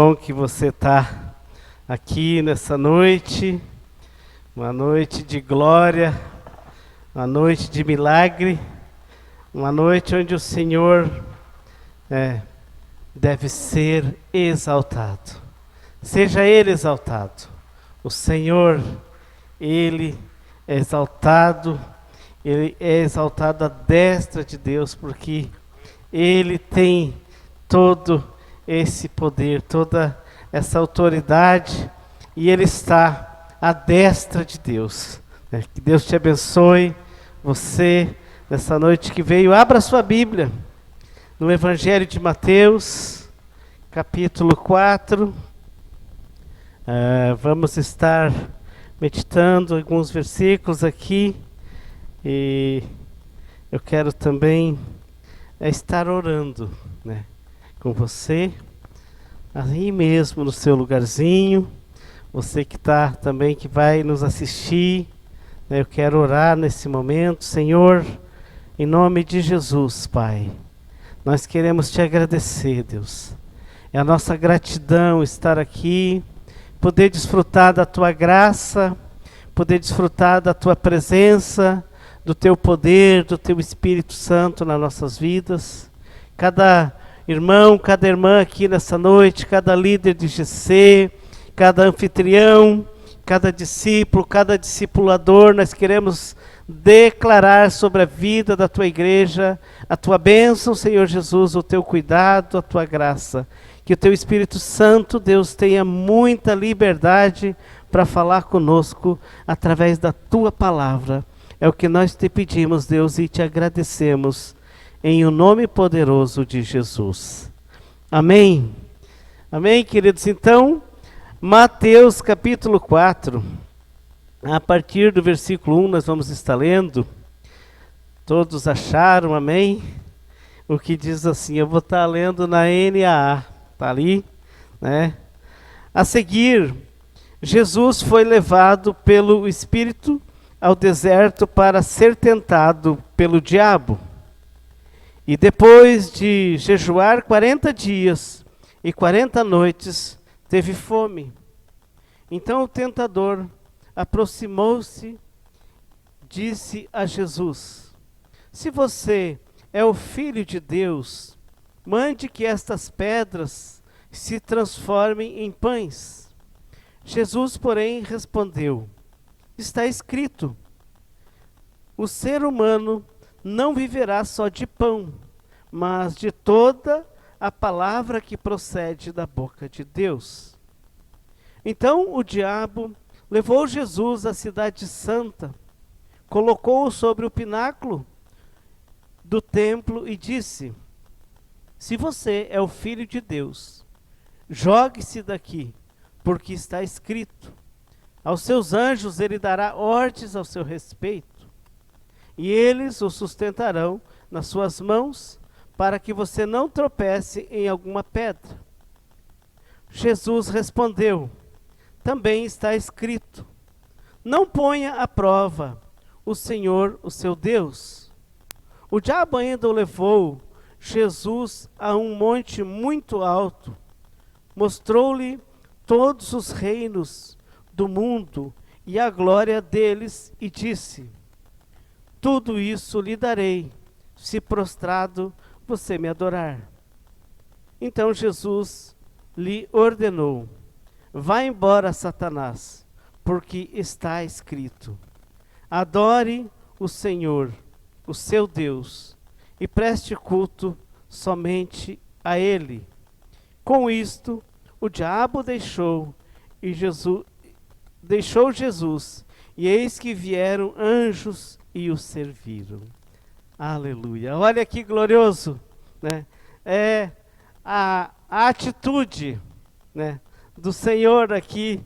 bom que você está aqui nessa noite, uma noite de glória, uma noite de milagre, uma noite onde o Senhor deve ser exaltado. Seja Ele exaltado. O Senhor, Ele é exaltado, Ele é exaltado à destra de Deus, porque Ele tem todo esse poder, toda essa autoridade, e Ele está à destra de Deus. Que Deus te abençoe, você, nessa noite que veio. Abra sua Bíblia, no Evangelho de Mateus, capítulo 4. Vamos estar meditando alguns versículos aqui, e eu quero também estar orando, com você, aí mesmo no seu lugarzinho, você que está também, que vai nos assistir, eu quero orar nesse momento. Senhor, em nome de Jesus, Pai, nós queremos te agradecer, Deus, é a nossa gratidão estar aqui, poder desfrutar da tua graça, poder desfrutar da tua presença, do teu poder, do teu Espírito Santo nas nossas vidas. Cada irmão, cada irmã aqui nessa noite, cada líder de GC, cada anfitrião, cada discípulo, cada discipulador, nós queremos declarar sobre a vida da tua igreja a tua bênção, Senhor Jesus, o teu cuidado, a tua graça. Que o teu Espírito Santo, Deus, tenha muita liberdade para falar conosco através da tua palavra. É o que nós te pedimos, Deus, e te agradecemos em o nome poderoso de Jesus. Amém. Amém, queridos. Então, Mateus capítulo 4, a partir do versículo 1, nós vamos estar lendo. Todos acharam, amém? O que diz assim, eu vou estar lendo na NAA, está ali, né? A seguir, Jesus foi levado pelo Espírito ao deserto para ser tentado pelo diabo. E depois de jejuar 40 dias e 40 noites, teve fome. Então o tentador aproximou-se, disse a Jesus: se você é o Filho de Deus, mande que estas pedras se transformem em pães. Jesus, porém, respondeu: está escrito, o ser humano não viverá só de pão, mas de toda a palavra que procede da boca de Deus. Então o diabo levou Jesus à cidade santa, colocou-o sobre o pináculo do templo e disse: se você é o Filho de Deus, jogue-se daqui, porque está escrito, aos seus anjos ele dará ordens ao seu respeito, e eles o sustentarão nas suas mãos, para que você não tropece em alguma pedra. Jesus respondeu: também está escrito, não ponha à prova o Senhor, o seu Deus. O diabo ainda o levou Jesus a um monte muito alto, mostrou-lhe todos os reinos do mundo e a glória deles, e disse: tudo isso lhe darei, se prostrado você me adorar. Então Jesus lhe ordenou: vá embora, Satanás, porque está escrito, adore o Senhor, o seu Deus, e preste culto somente a Ele. Com isto, o diabo deixou Jesus, e eis que vieram anjos e o serviram. Aleluia. Olha que glorioso, né? É a atitude, né, do Senhor aqui.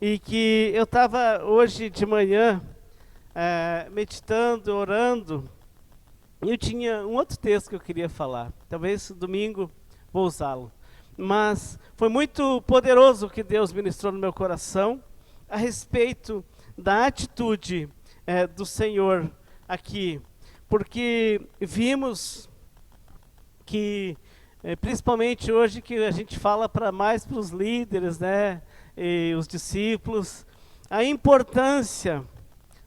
E que eu estava hoje de manhã meditando, orando, e eu tinha um outro texto que eu queria falar. Talvez domingo vou usá-lo. Mas foi muito poderoso o que Deus ministrou no meu coração a respeito da atitude do Senhor aqui. Porque vimos que principalmente hoje que a gente fala mais para os líderes, né, e os discípulos, a importância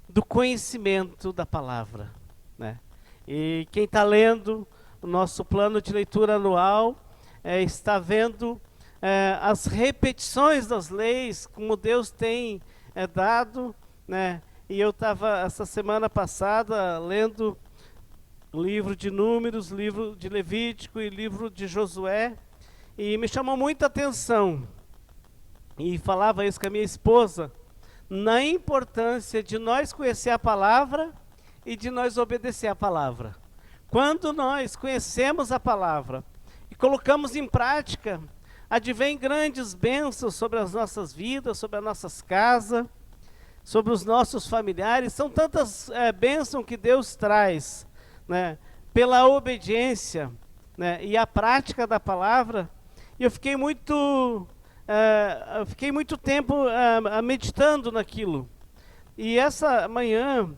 do conhecimento da palavra, né? E quem está lendo o nosso plano de leitura anual está vendo as repetições das leis, como Deus tem dado, né? E eu estava essa semana passada lendo o livro de Números, livro de Levítico e livro de Josué, e me chamou muita atenção, e falava isso com a minha esposa, na importância de nós conhecer a palavra e de nós obedecer a palavra. Quando nós conhecemos a palavra e colocamos em prática, advém grandes bênçãos sobre as nossas vidas, sobre as nossas casas, sobre os nossos familiares. São tantas bênçãos que Deus traz, né, pela obediência, né, e a prática da palavra. E eu fiquei muito tempo meditando naquilo. E essa manhã,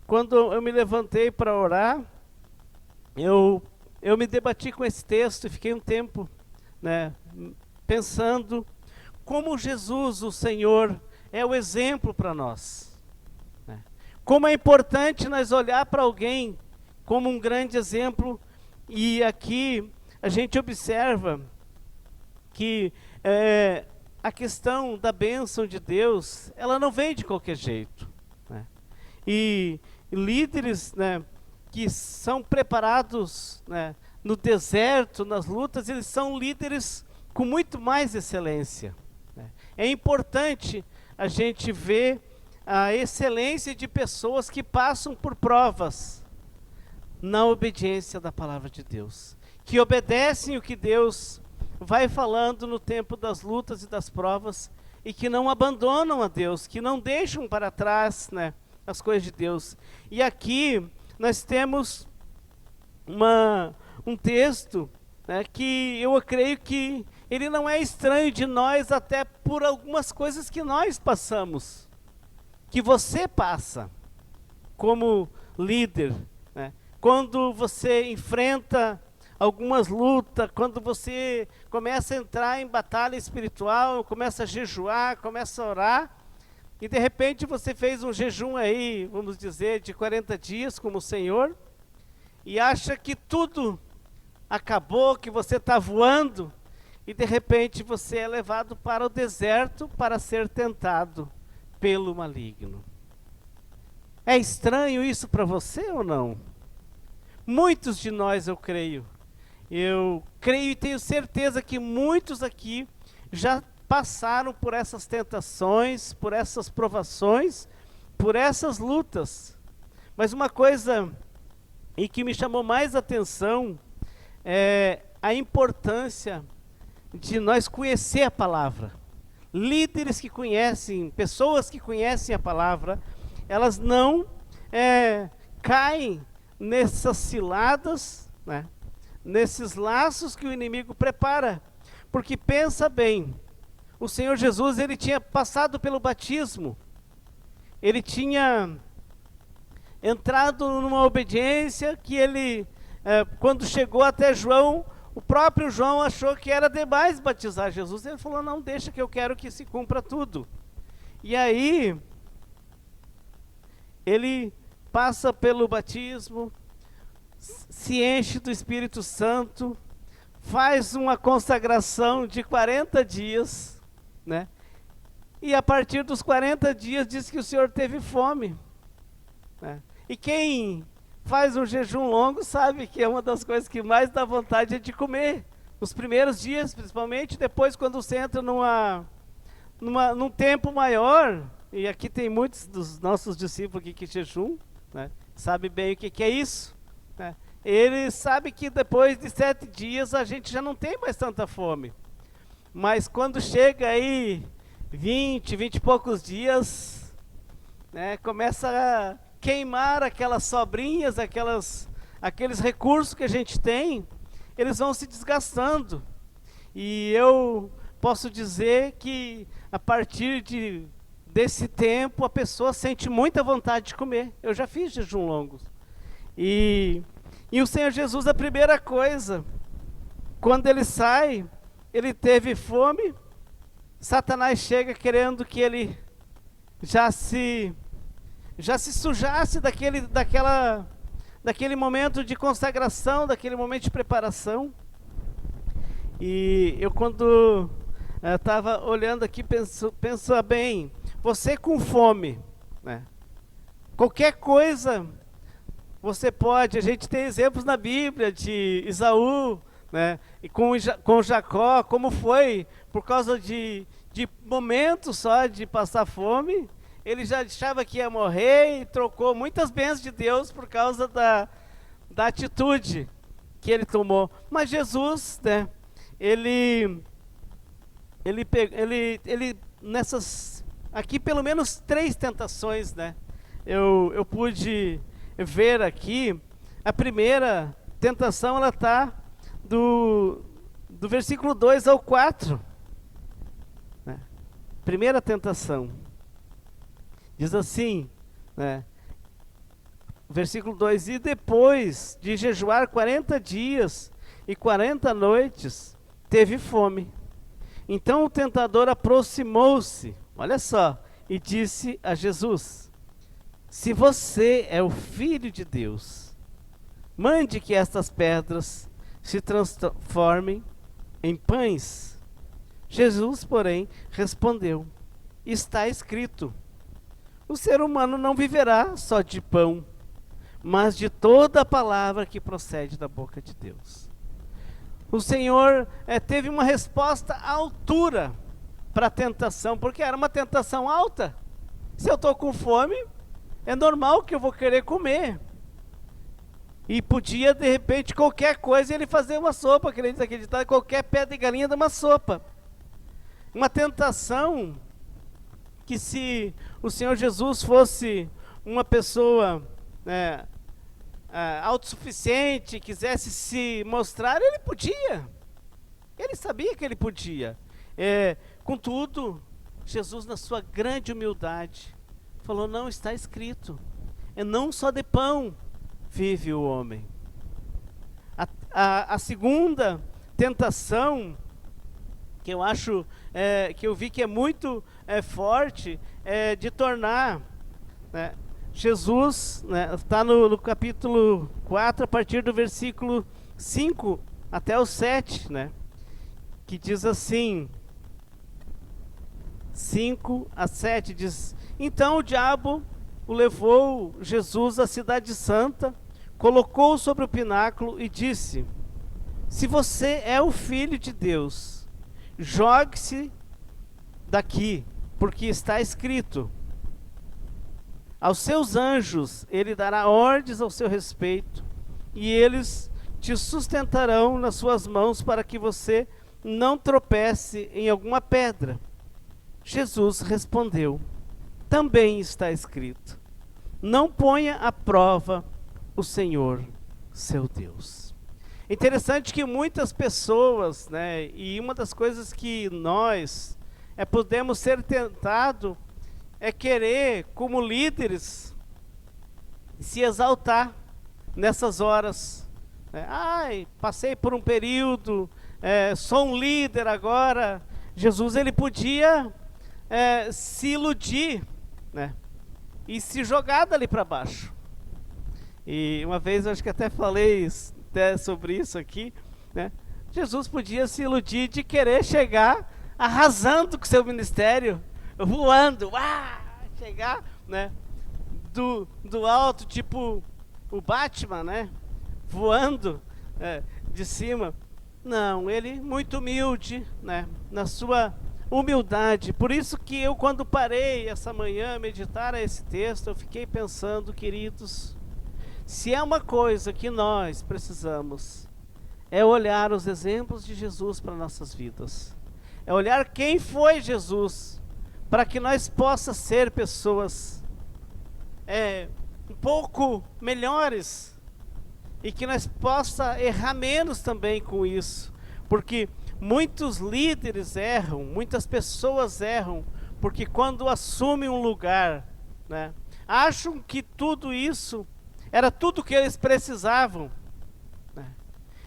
quando eu me levantei para orar, eu me debati com esse texto e fiquei um tempo, né, pensando como Jesus, o Senhor, é o exemplo para nós, né? Como é importante nós olhar para alguém como um grande exemplo. E aqui a gente observa que a questão da bênção de Deus, ela não vem de qualquer jeito, né? E líderes, né, que são preparados, né, no deserto, nas lutas, eles são líderes com muito mais excelência, né? É importante a gente ver a excelência de pessoas que passam por provas na obediência da palavra de Deus, que obedecem o que Deus vai falando no tempo das lutas e das provas, e que não abandonam a Deus, que não deixam para trás, né, as coisas de Deus. E aqui nós temos um texto, né, que eu creio que ele não é estranho de nós, até por algumas coisas que nós passamos, que você passa como líder, né? Quando você enfrenta algumas lutas, quando você começa a entrar em batalha espiritual, começa a jejuar, começa a orar, e de repente você fez um jejum aí, vamos dizer, de 40 dias como o Senhor, e acha que tudo acabou, que você está voando, e de repente você é levado para o deserto para ser tentado pelo maligno. É estranho isso para você ou não? Muitos de nós, eu creio e tenho certeza que muitos aqui já passaram por essas tentações, por essas provações, por essas lutas. Mas uma coisa e que me chamou mais atenção é a importância de nós conhecer a palavra. Líderes que conhecem, pessoas que conhecem a palavra, elas não caem nessas ciladas, né, nesses laços que o inimigo prepara. Porque pensa bem, o Senhor Jesus, ele tinha passado pelo batismo, ele tinha entrado numa obediência que ele, quando chegou até João, o próprio João achou que era demais batizar Jesus. Ele falou, não, deixa que eu quero que se cumpra tudo. E aí, ele passa pelo batismo, se enche do Espírito Santo, faz uma consagração de 40 dias, né? E a partir dos 40 dias diz que o Senhor teve fome, né? E quem faz um jejum longo sabe que é uma das coisas que mais dá vontade é de comer. Nos primeiros dias, principalmente, depois quando você entra num tempo maior, e aqui tem muitos dos nossos discípulos aqui que jejum, né, sabe bem o que é isso, né? Ele sabe que depois de 7 dias a gente já não tem mais tanta fome. Mas quando chega aí 20 e poucos dias, né, começa a queimar aquelas sobrinhas, aqueles recursos que a gente tem, eles vão se desgastando. E eu posso dizer que a partir desse tempo a pessoa sente muita vontade de comer. Eu já fiz jejum longos. E o Senhor Jesus, a primeira coisa quando ele sai, ele teve fome. Satanás chega querendo que ele já se sujasse daquele momento de consagração, daquele momento de preparação. E eu, quando estava olhando aqui, pensa bem, você com fome, né? Qualquer coisa você pode. A gente tem exemplos na Bíblia de Esaú, né? E com Jacó, como foi, por causa de momentos só de passar fome, ele já achava que ia morrer e trocou muitas bênçãos de Deus por causa da atitude que ele tomou. Mas Jesus, né? Ele nessas aqui pelo menos 3 tentações, né? Eu pude ver aqui. A primeira tentação, ela está do versículo 2 ao 4, né? Primeira tentação diz assim, né? Versículo 2: e depois de jejuar 40 dias e 40 noites, teve fome. Então o tentador aproximou-se, olha só, e disse a Jesus: se você é o Filho de Deus, mande que estas pedras se transformem em pães. Jesus, porém, respondeu: está escrito, o ser humano não viverá só de pão, mas de toda a palavra que procede da boca de Deus. O Senhor teve uma resposta à altura para a tentação, porque era uma tentação alta. Se eu estou com fome, é normal que eu vou querer comer. E podia, de repente, qualquer coisa, ele fazer uma sopa, acreditar, qualquer pé de galinha dá uma sopa. Uma tentação que, se o Senhor Jesus fosse uma pessoa autossuficiente, quisesse se mostrar, ele podia. Ele sabia que ele podia. Contudo, Jesus, na sua grande humildade, falou: não, está escrito, não só de pão vive o homem. A segunda tentação, que eu acho, que eu vi que é muito forte, de tornar, né, Jesus, né, está no capítulo 4, a partir do versículo 5 até o 7, né, que diz assim, 5 a 7, diz: então o diabo o levou Jesus à cidade santa, colocou-o sobre o pináculo e disse: se você é o Filho de Deus, jogue-se daqui, porque está escrito, aos seus anjos ele dará ordens ao seu respeito, e eles te sustentarão nas suas mãos, para que você não tropece em alguma pedra. Jesus respondeu: também está escrito, não ponha à prova o Senhor, seu Deus. Interessante que muitas pessoas, né, e uma das coisas que nós podemos ser tentados é querer, como líderes, se exaltar nessas horas, né? Ai, passei por um período, sou um líder agora. Jesus, ele podia se iludir, né, e se jogar dali para baixo. E uma vez eu acho que até falei sobre isso aqui, né? Jesus podia se iludir de querer chegar arrasando com seu ministério, voando, chegar, né, do alto, tipo o Batman, né, voando de cima. Não, ele muito humilde, né, na sua humildade. Por isso que eu, quando parei essa manhã a meditar esse texto, eu fiquei pensando, queridos, se é uma coisa que nós precisamos, é olhar os exemplos de Jesus para nossas vidas, é olhar quem foi Jesus, para que nós possamos ser pessoas um pouco melhores, e que nós possa errar menos também com isso, porque muitos líderes erram, muitas pessoas erram, porque quando assumem um lugar, né, acham que tudo isso era tudo que eles precisavam, né?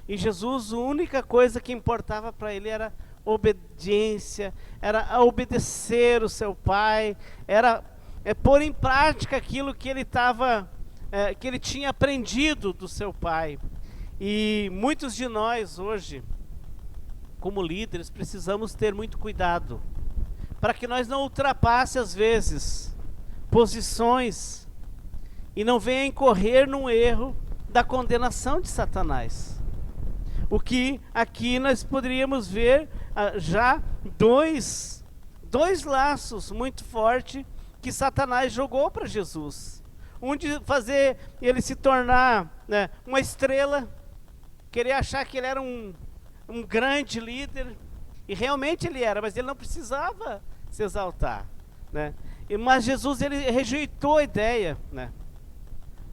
E Jesus, a única coisa que importava para ele era obediência, era obedecer o seu pai, era pôr em prática aquilo que ele que ele tinha aprendido do seu pai. E muitos de nós hoje, como líderes, precisamos ter muito cuidado para que nós não ultrapasse às vezes posições e não venha incorrer num erro da condenação de Satanás. O que aqui nós poderíamos ver já dois laços muito fortes que Satanás jogou para Jesus. Um de fazer ele se tornar, né, uma estrela, querer achar que ele era um grande líder, e realmente ele era, mas ele não precisava se exaltar, né? Mas Jesus, ele rejeitou a ideia, né?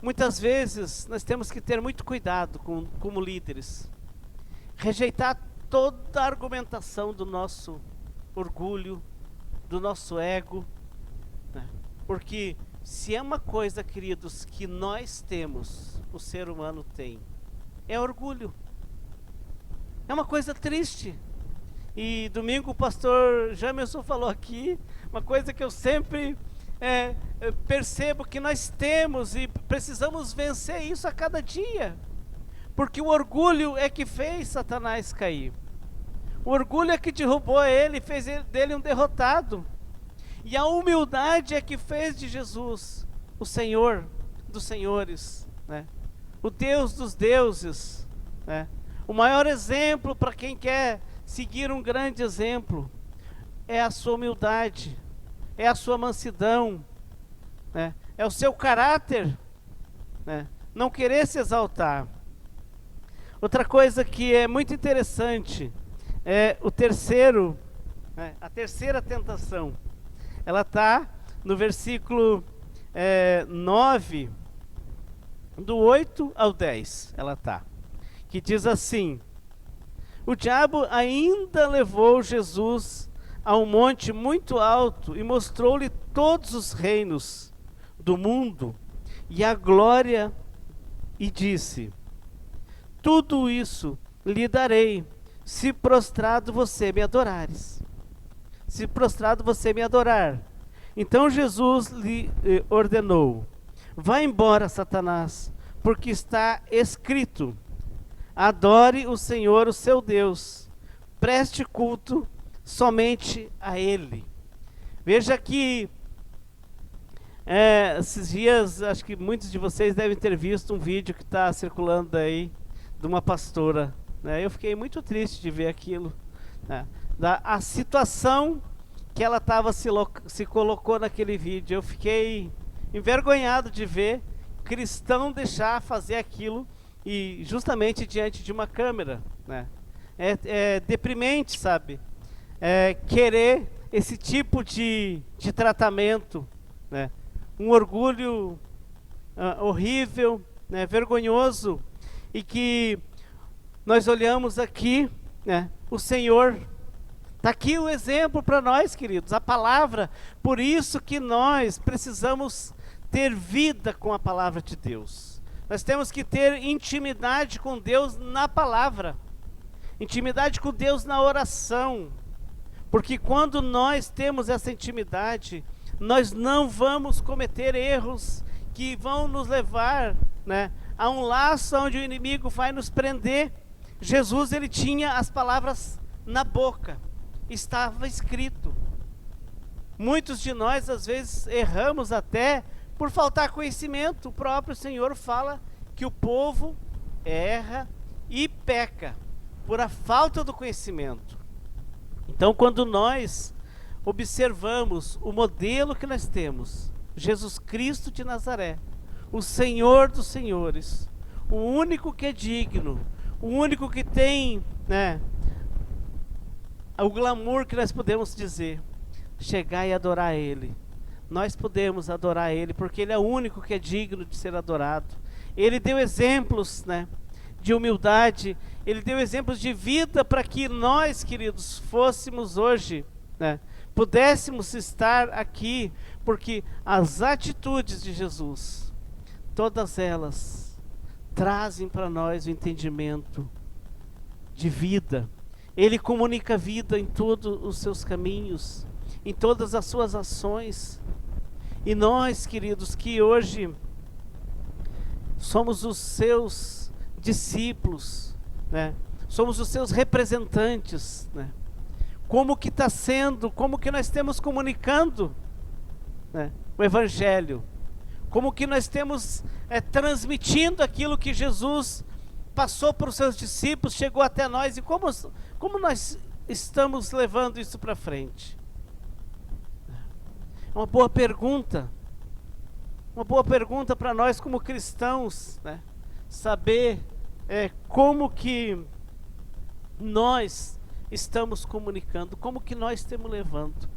Muitas vezes nós temos que ter muito cuidado como líderes, rejeitar toda a argumentação do nosso orgulho, do nosso ego, né? Porque se é uma coisa, queridos, que nós temos, o ser humano tem, é orgulho. É uma coisa triste. E domingo o pastor Jamerson falou aqui, uma coisa que eu sempre percebo que nós temos e precisamos vencer isso a cada dia. Porque o orgulho é que fez Satanás cair. O orgulho é que derrubou ele, fez dele um derrotado. E a humildade é que fez de Jesus o Senhor dos senhores, né? O Deus dos deuses, né? O maior exemplo para quem quer seguir um grande exemplo é a sua humildade, é a sua mansidão, né? É o seu caráter, né? Não querer se exaltar. Outra coisa que é muito interessante é a terceira tentação. Ela está no versículo 9, do 8 ao 10, ela está. Que diz assim: o diabo ainda levou Jesus a um monte muito alto e mostrou-lhe todos os reinos do mundo e a glória, e disse: tudo isso lhe darei, se prostrado você me adorares. Se prostrado você me adorar. Então Jesus lhe ordenou: vá embora, Satanás, porque está escrito: adore o Senhor, o seu Deus, preste culto somente a Ele. Veja que esses dias, acho que muitos de vocês devem ter visto um vídeo que está circulando aí, de uma pastora, né? Eu fiquei muito triste de ver aquilo, né? A situação que ela se colocou naquele vídeo. Eu fiquei envergonhado de ver cristão deixar fazer aquilo, e justamente diante de uma câmera, né? É deprimente, sabe? Querer esse tipo de tratamento, né? Um orgulho horrível, né? Vergonhoso, e que nós olhamos aqui, né? O Senhor está aqui o exemplo para nós, queridos, a palavra. Por isso que nós precisamos ter vida com a palavra de Deus. Nós temos que ter intimidade com Deus na palavra, intimidade com Deus na oração, porque quando nós temos essa intimidade, nós não vamos cometer erros que vão nos levar, né, a um laço onde o inimigo vai nos prender. Jesus, ele tinha as palavras na boca, estava escrito. Muitos de nós às vezes erramos até por faltar conhecimento. O próprio Senhor fala que o povo erra e peca por a falta do conhecimento. Então, quando nós observamos o modelo que nós temos, Jesus Cristo de Nazaré, o Senhor dos senhores, o único que é digno, o único que tem, né, o glamour que nós podemos dizer, chegar e adorar Ele. Nós podemos adorar Ele, porque Ele é o único que é digno de ser adorado. Ele deu exemplos, né, de humildade, Ele deu exemplos de vida para que nós, queridos, fôssemos hoje, né, pudéssemos estar aqui, porque as atitudes de Jesus, todas elas, trazem para nós o entendimento de vida. Ele comunica vida em todos os seus caminhos, em todas as suas ações. E nós, queridos, que hoje somos os seus discípulos, né? Somos os seus representantes, né? Como que está sendo, como que nós temos comunicando, né, o Evangelho? Como que nós temos transmitindo aquilo que Jesus passou para os seus discípulos, chegou até nós, e como nós estamos levando isso para frente? É uma boa pergunta para nós como cristãos, né? Saber como que nós estamos comunicando, como que nós estamos levando.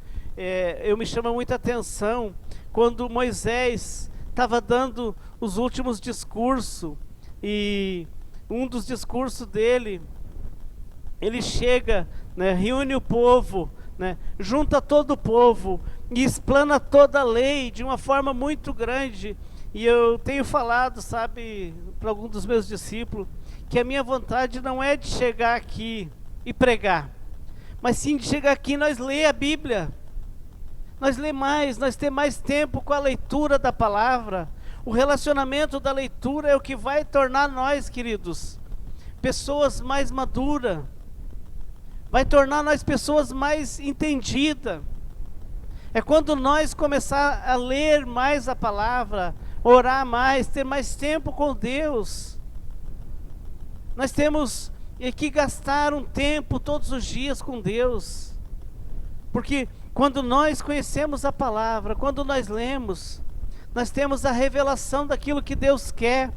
Eu me chama muita atenção quando Moisés estava dando os últimos discursos, e um dos discursos dele, ele chega, né, reúne o povo, né, junta todo o povo e explana toda a lei de uma forma muito grande. E eu tenho falado, sabe, para alguns dos meus discípulos, que a minha vontade não é de chegar aqui e pregar, mas sim de chegar aqui e nós ler a Bíblia, nós ler mais, nós ter mais tempo com a leitura da palavra. O relacionamento da leitura é o que vai tornar nós, queridos, pessoas mais maduras, vai tornar nós pessoas mais entendidas. É quando nós começar a ler mais a palavra, orar mais, ter mais tempo com Deus. Nós temos que gastar um tempo todos os dias com Deus, porque quando nós conhecemos a palavra, quando nós lemos, nós temos a revelação daquilo que Deus quer.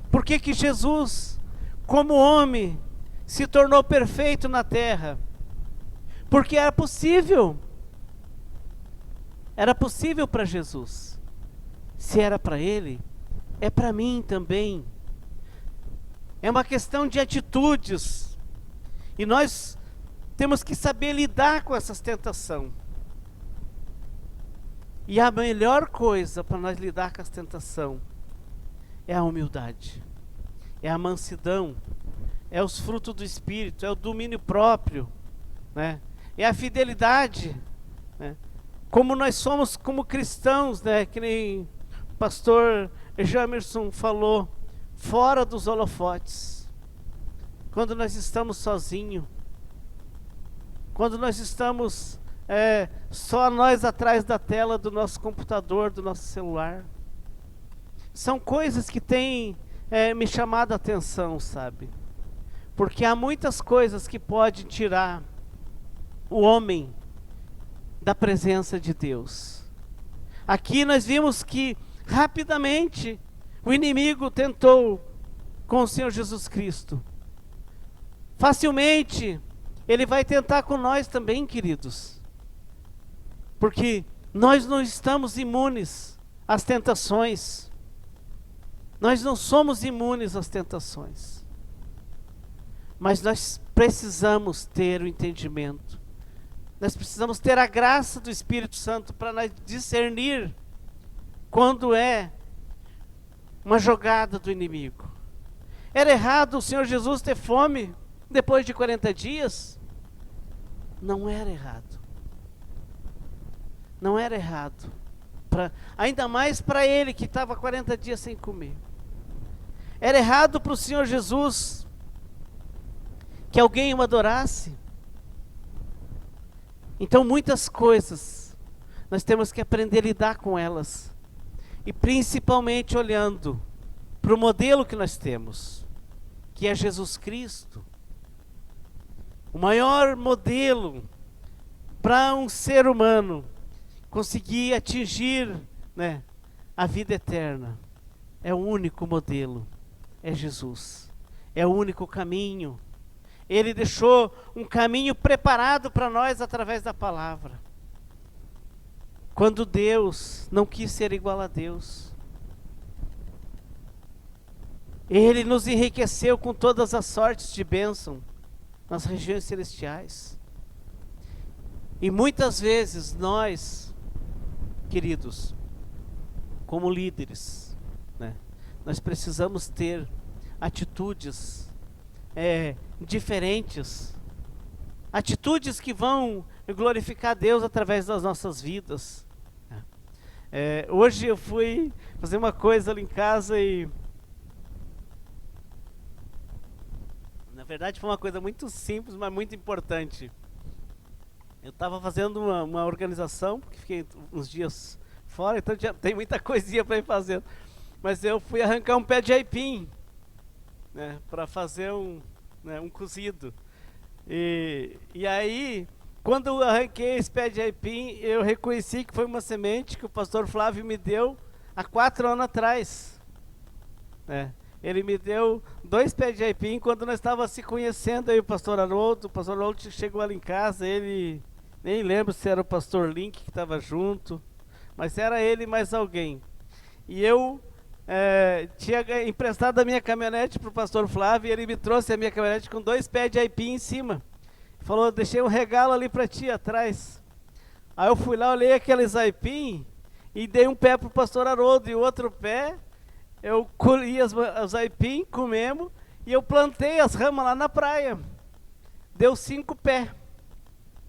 Por que que Jesus, como homem, se tornou perfeito na terra? Porque era possível para Jesus. Se era para ele, é para mim também. É uma questão de atitudes, e nós temos que saber lidar com essas tentações. E a melhor coisa para nós lidar com as tentações é a humildade, é a mansidão, é os frutos do Espírito, é o domínio próprio, né? É a fidelidade, né? Como nós somos como cristãos, né? Que nem o pastor Jamerson falou, fora dos holofotes, quando nós estamos sozinhos, quando nós estamos só nós atrás da tela do nosso computador, do nosso celular. São coisas que têm me chamado a atenção, sabe? Porque há muitas coisas que podem tirar o homem da presença de Deus. Aqui nós vimos que rapidamente o inimigo tentou com o Senhor Jesus Cristo. Facilmente ele vai tentar com nós também, queridos. Porque nós não estamos imunes às tentações. Nós não somos imunes às tentações. Mas nós precisamos ter o entendimento. Nós precisamos ter a graça do Espírito Santo para nós discernir quando é uma jogada do inimigo. Era errado o Senhor Jesus ter fome depois de 40 dias? Não era errado. Não era errado. Ainda mais para ele que estava 40 dias sem comer. Era errado para o Senhor Jesus que alguém o adorasse? Então muitas coisas nós temos que aprender a lidar com elas. E principalmente olhando para o modelo que nós temos, que é Jesus Cristo. O maior modelo para um ser humano conseguir atingir, né, a vida eterna. É o único modelo, é Jesus. É o único caminho. Ele deixou um caminho preparado para nós através da palavra. Quando Deus não quis ser igual a Deus, Ele nos enriqueceu com todas as sortes de bênção nas regiões celestiais. E muitas vezes nós, queridos, como líderes, né, nós precisamos ter atitudes diferentes, atitudes que vão glorificar Deus através das nossas vidas. Hoje eu fui fazer uma coisa ali em casa e, na verdade, foi uma coisa muito simples, mas muito importante. Eu estava fazendo uma organização, porque fiquei uns dias fora, então já tem muita coisinha para ir fazendo. Mas eu fui arrancar um pé de aipim, né, para fazer um cozido. E aí, quando eu arranquei esse pé de aipim, eu reconheci que foi uma semente que o pastor Flávio me deu há 4 anos atrás. Ele me deu 2 pés de aipim quando nós estávamos se conhecendo aí, o pastor Haroldo chegou ali em casa, ele, nem lembro se era o pastor Link que estava junto, mas era ele e mais alguém. E eu tinha emprestado a minha caminhonete para o pastor Flávio e ele me trouxe a minha caminhonete com 2 pés de aipim em cima. Falou, deixei um regalo ali para ti atrás. Aí eu fui lá, olhei aqueles aipim e dei um pé para o pastor Haroldo e o outro pé eu colhi os aipim, comemos e eu plantei as ramas lá na praia. Deu 5 pés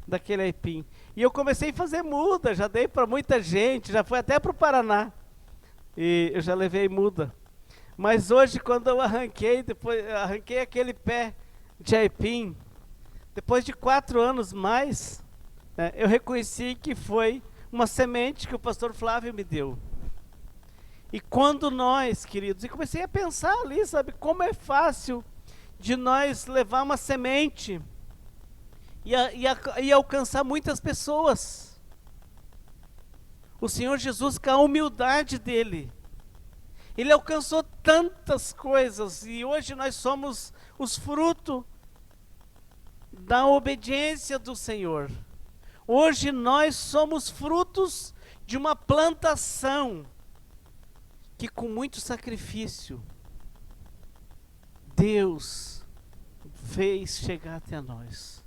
daquele aipim. E eu comecei a fazer muda, já dei para muita gente, já fui até para o Paraná. E eu já levei muda. Mas hoje, quando eu arranquei aquele pé de aipim, depois de 4 anos mais, eu reconheci que foi uma semente que o pastor Flávio me deu. E quando nós, queridos, e comecei a pensar ali, sabe, como é fácil de nós levar uma semente e alcançar muitas pessoas. O Senhor Jesus, com a humildade dele, ele alcançou tantas coisas e hoje nós somos os frutos da obediência do Senhor. Hoje nós somos frutos de uma plantação que com muito sacrifício Deus fez chegar até nós,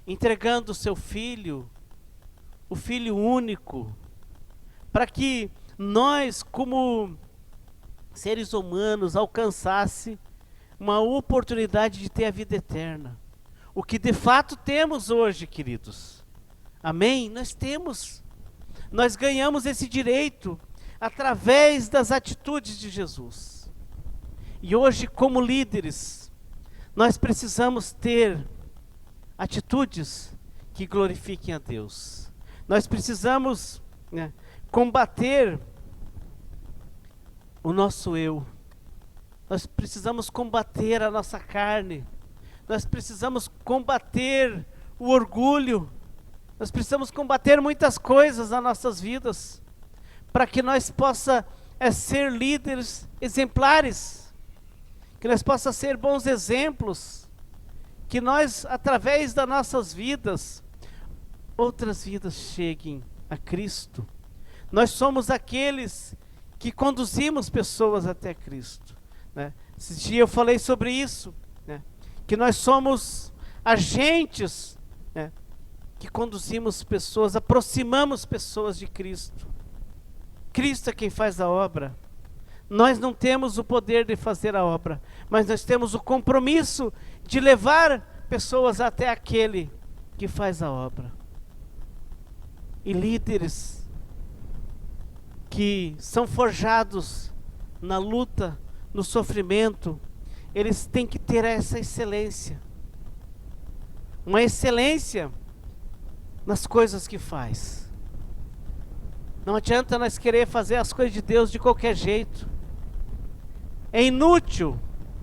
entregando o seu Filho, o Filho único, para que nós, como seres humanos, alcançasse uma oportunidade de ter a vida eterna. O que de fato temos hoje, queridos. Amém? Nós temos. Nós ganhamos esse direito através das atitudes de Jesus. E hoje, como líderes, nós precisamos ter atitudes que glorifiquem a Deus. Nós precisamos combater o nosso eu. Nós precisamos combater a nossa carne. Nós precisamos combater o orgulho. Nós precisamos combater muitas coisas nas nossas vidas para que nós possa ser líderes exemplares, que nós possa ser bons exemplos, que nós, através das nossas vidas, outras vidas cheguem a Cristo. Nós somos aqueles que conduzimos pessoas até Cristo. Esse dia eu falei sobre isso, que nós somos agentes que conduzimos pessoas, aproximamos pessoas de Cristo. Cristo é quem faz a obra. Nós não temos o poder de fazer a obra, mas nós temos o compromisso de levar pessoas até aquele que faz a obra. E líderes que são forjados na luta, no sofrimento, eles têm que ter essa excelência. Uma excelência nas coisas que faz. Não adianta nós querer fazer as coisas de Deus de qualquer jeito. É inútil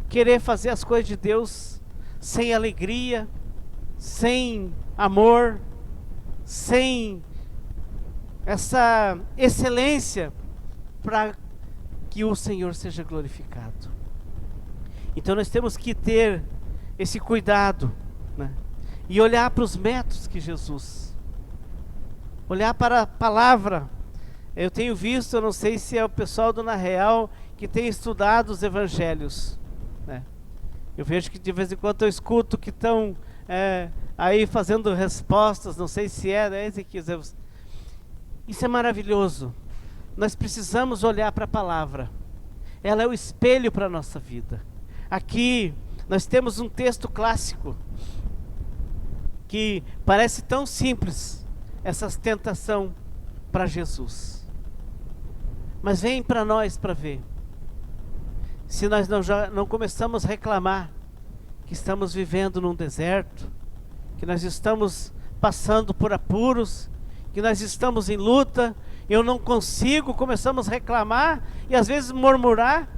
querer fazer as coisas de Deus sem alegria, sem amor, sem essa excelência para que o Senhor seja glorificado. Então nós temos que ter esse cuidado, e olhar para os métodos que Jesus, olhar para a palavra. Eu tenho visto, eu não sei se é o pessoal do Na Real que tem estudado os evangelhos, Eu vejo que de vez em quando eu escuto que estão aí fazendo respostas, não sei se Ezequiel. Isso é maravilhoso. Nós precisamos olhar para a palavra. Ela é o espelho para a nossa vida. Aqui Nós temos um texto clássico que parece tão simples, essa tentação para Jesus. Mas vem para nós para ver. Se nós não começamos a reclamar que estamos vivendo num deserto, que nós estamos passando por apuros, que nós estamos em luta, eu não consigo, começamos a reclamar e às vezes murmurar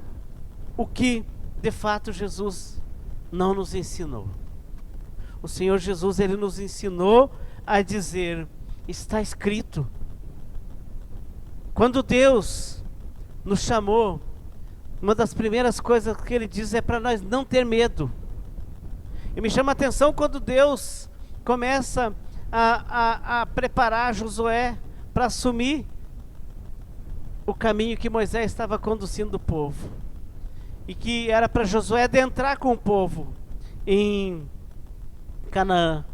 o que de fato Jesus não nos ensinou. O Senhor Jesus, Ele nos ensinou a dizer, está escrito. Quando Deus nos chamou, uma das primeiras coisas que Ele diz é para nós não ter medo. E me chama a atenção quando Deus começa a preparar Josué para assumir o caminho que Moisés estava conduzindo o povo. E que era para Josué adentrar com o povo em Canaã.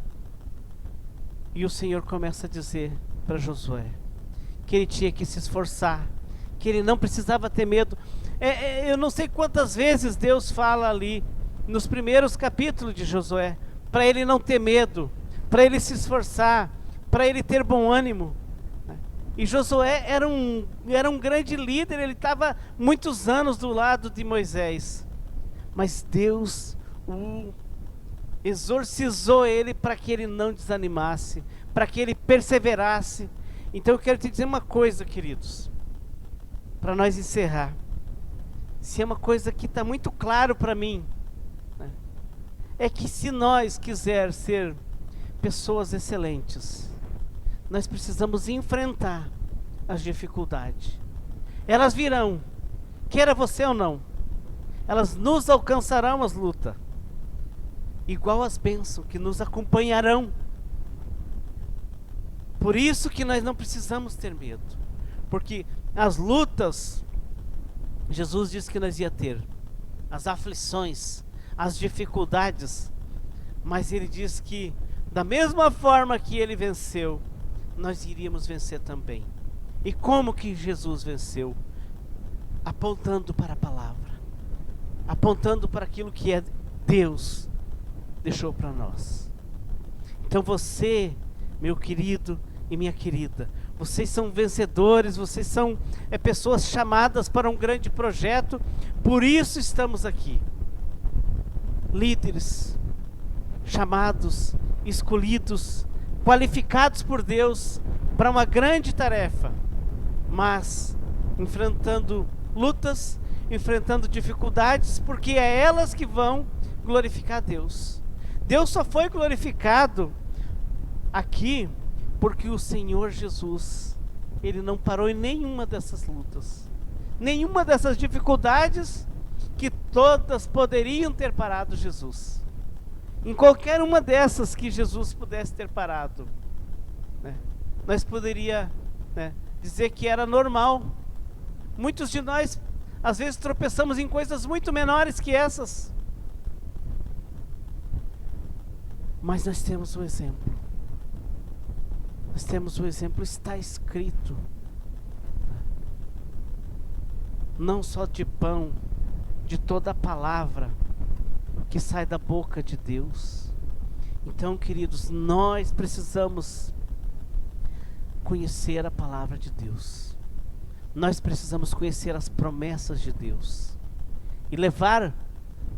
E o Senhor começa a dizer para Josué que ele tinha que se esforçar, que ele não precisava ter medo. Eu não sei quantas vezes Deus fala ali nos primeiros capítulos de Josué para ele não ter medo, para ele se esforçar, para ele ter bom ânimo. E Josué era um grande líder, ele estava muitos anos do lado de Moisés. Mas Deus o exorcizou ele para que ele não desanimasse, para que ele perseverasse. Então eu quero te dizer uma coisa, queridos, para nós encerrar. Se é uma coisa que está muito claro para mim, né, é que se nós quisermos ser pessoas excelentes, nós precisamos enfrentar as dificuldades. Elas virão, queira você ou não. Elas nos alcançarão as lutas, igual as bênçãos que nos acompanharão. Por isso que nós não precisamos ter medo, porque as lutas, Jesus disse que nós ia ter, as aflições, as dificuldades, mas Ele diz que da mesma forma que Ele venceu, nós iríamos vencer também. E como que Jesus venceu? Apontando para a palavra, apontando para aquilo que é Deus deixou para nós. Então você, meu querido e minha querida, vocês são vencedores, vocês são pessoas chamadas para um grande projeto, por isso estamos aqui. Líderes, chamados, escolhidos, qualificados por Deus para uma grande tarefa, mas enfrentando lutas, enfrentando dificuldades, porque é elas que vão glorificar Deus. Deus só foi glorificado aqui porque o Senhor Jesus, Ele não parou em nenhuma dessas lutas, nenhuma dessas dificuldades, que todas poderiam ter parado Jesus. Em qualquer uma dessas que Jesus pudesse ter parado, né, nós poderíamos, né, dizer que era normal. Muitos de nós às vezes tropeçamos em coisas muito menores que essas, mas nós temos o exemplo. Nós temos o exemplo, está escrito, não só de pão, de toda a palavra que sai da boca de Deus. Então, queridos, nós precisamos conhecer a palavra de Deus. Nós precisamos conhecer as promessas de Deus e levar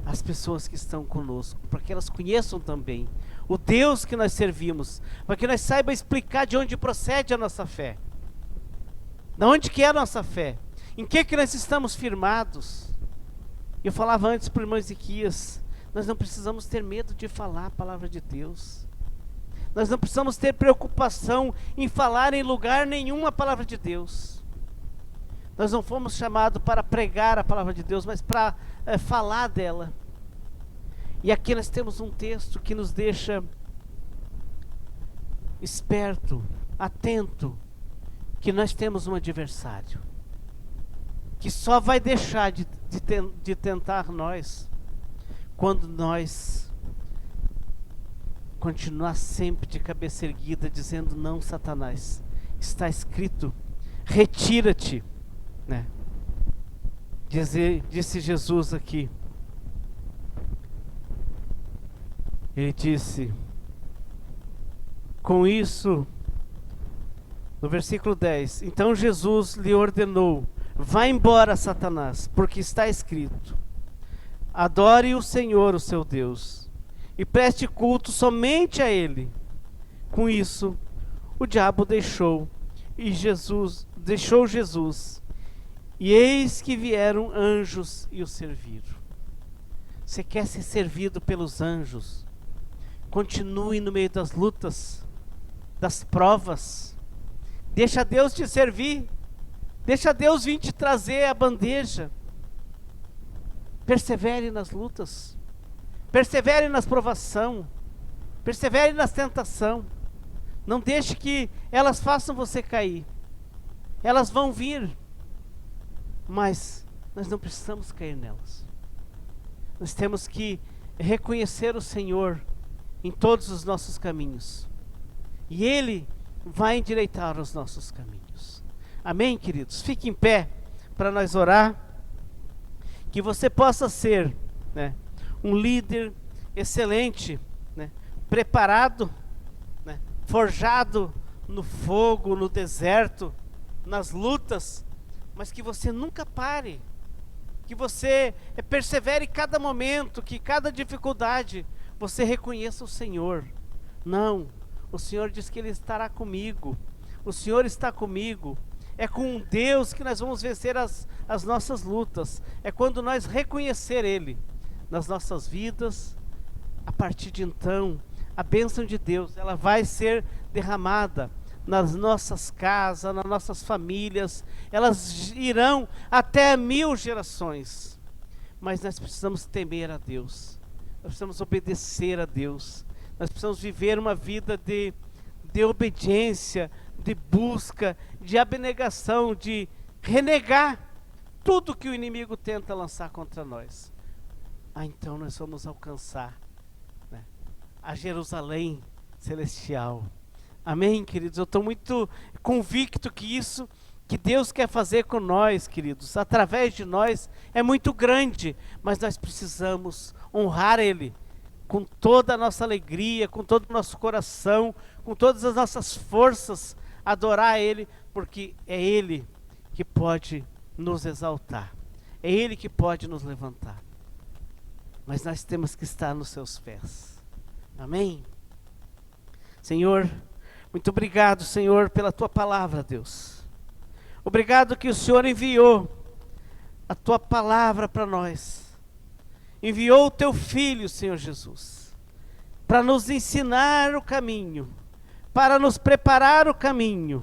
as pessoas que estão conosco, para que elas conheçam também o Deus que nós servimos, para que nós saibamos explicar de onde procede a nossa fé, de onde que é a nossa fé, em que nós estamos firmados. Eu falava antes para o irmão Ezequias, nós não precisamos ter medo de falar a palavra de Deus. Nós não precisamos ter preocupação em falar em lugar nenhum a palavra de Deus. Nós não fomos chamados para pregar a palavra de Deus, mas para falar dela. E aqui nós temos um texto que nos deixa esperto, atento, que nós temos um adversário, que só vai deixar de tentar nós quando nós continuar sempre de cabeça erguida, dizendo: não, Satanás, está escrito, retira-te, né? Disse Jesus aqui, Ele disse, com isso, no versículo 10, então Jesus lhe ordenou, vá embora, Satanás, porque está escrito, adore o Senhor, o seu Deus, e preste culto somente a Ele. Com isso, o diabo deixou Jesus, e eis que vieram anjos e o serviram. Você quer ser servido pelos anjos? Continue no meio das lutas, das provas. Deixa Deus te servir. Deixa Deus vir te trazer a bandeja. Persevere nas lutas. Persevere nas provações. Persevere nas tentações. Não deixe que elas façam você cair. Elas vão vir. Mas nós não precisamos cair nelas. Nós temos que reconhecer o Senhor em todos os nossos caminhos. E Ele vai endireitar os nossos caminhos. Amém, queridos? Fique em pé para nós orar. Que você possa ser, né, um líder excelente, né, preparado, né, forjado no fogo, no deserto, nas lutas, mas que você nunca pare. Que você persevere em cada momento, que cada dificuldade você reconheça o Senhor. Não, o Senhor diz que Ele estará comigo. O Senhor está comigo. É com Deus que nós vamos vencer as nossas lutas. É quando nós reconhecer Ele nas nossas vidas. A partir de então, a bênção de Deus, ela vai ser derramada nas nossas casas, nas nossas famílias. Elas irão até 1000 gerações. Mas nós precisamos temer a Deus. Nós precisamos obedecer a Deus. Nós precisamos viver uma vida de obediência, de busca, de abnegação, de renegar tudo que o inimigo tenta lançar contra nós. Então nós vamos alcançar, né, a Jerusalém celestial. Amém, queridos? Eu estou muito convicto que isso que Deus quer fazer com nós, queridos, através de nós, é muito grande, mas nós precisamos honrar Ele com toda a nossa alegria, com todo o nosso coração, com todas as nossas forças, adorar Ele, porque é Ele que pode nos exaltar, é Ele que pode nos levantar, mas nós temos que estar nos seus pés. Amém? Senhor, muito obrigado, Senhor, pela Tua palavra, Deus. Obrigado que o Senhor enviou a Tua palavra para nós. Enviou o Teu Filho, Senhor Jesus, para nos ensinar o caminho, para nos preparar o caminho,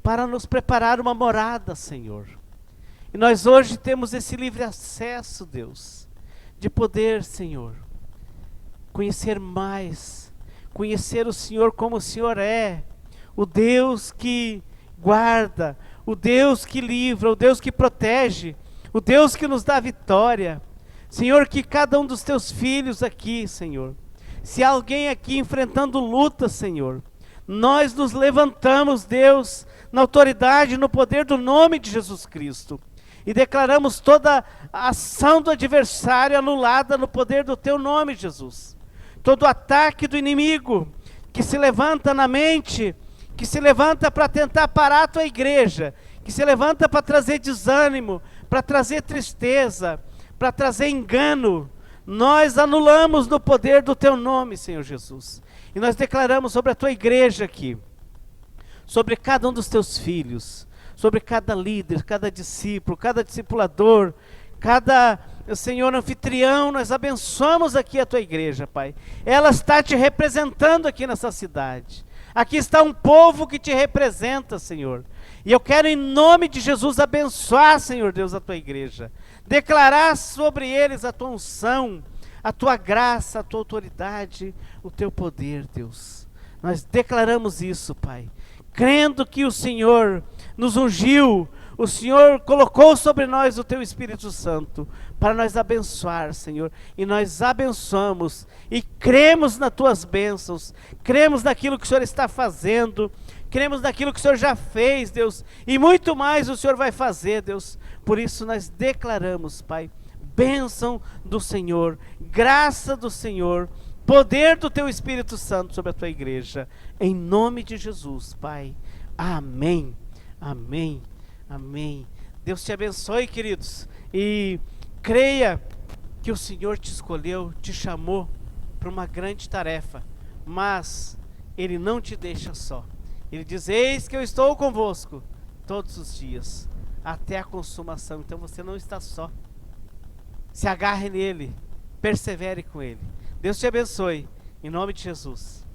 para nos preparar uma morada, Senhor. E nós hoje temos esse livre acesso, Deus, de poder, Senhor, conhecer mais, conhecer o Senhor como o Senhor é, o Deus que guarda, o Deus que livra, o Deus que protege, o Deus que nos dá vitória. Senhor, que cada um dos Teus filhos aqui, Senhor, se há alguém aqui enfrentando luta, Senhor, nós nos levantamos, Deus, na autoridade, no poder do nome de Jesus Cristo, e declaramos toda a ação do adversário anulada no poder do Teu nome, Jesus. Todo ataque do inimigo que se levanta na mente, que se levanta para tentar parar a Tua igreja, que se levanta para trazer desânimo, para trazer tristeza, para trazer engano, nós anulamos no poder do Teu nome, Senhor Jesus. E nós declaramos sobre a Tua igreja aqui, sobre cada um dos Teus filhos, sobre cada líder, cada discípulo, cada discipulador, cada, Senhor, anfitrião. Nós abençoamos aqui a Tua igreja, Pai. Ela está Te representando aqui nessa cidade. Aqui está um povo que Te representa, Senhor. E eu quero, em nome de Jesus, abençoar, Senhor Deus, a Tua igreja. Declarar sobre eles a Tua unção, a Tua graça, a Tua autoridade, o Teu poder, Deus. Nós declaramos isso, Pai, crendo que o Senhor nos ungiu, o Senhor colocou sobre nós o Teu Espírito Santo, para nós abençoar, Senhor, e nós abençoamos, e cremos nas Tuas bênçãos, cremos naquilo que o Senhor está fazendo, cremos naquilo que o Senhor já fez, Deus, e muito mais o Senhor vai fazer, Deus. Por isso nós declaramos, Pai, bênção do Senhor, graça do Senhor, poder do teu Espírito Santo sobre a tua igreja, em nome de Jesus, Pai. Amém, amém, amém. Deus te abençoe, queridos, e creia que o Senhor te escolheu, te chamou para uma grande tarefa, mas Ele não te deixa só. Ele diz: eis que eu estou convosco todos os dias, até a consumação. Então você não está só. Se agarre nele, persevere com Ele. Deus te abençoe, em nome de Jesus.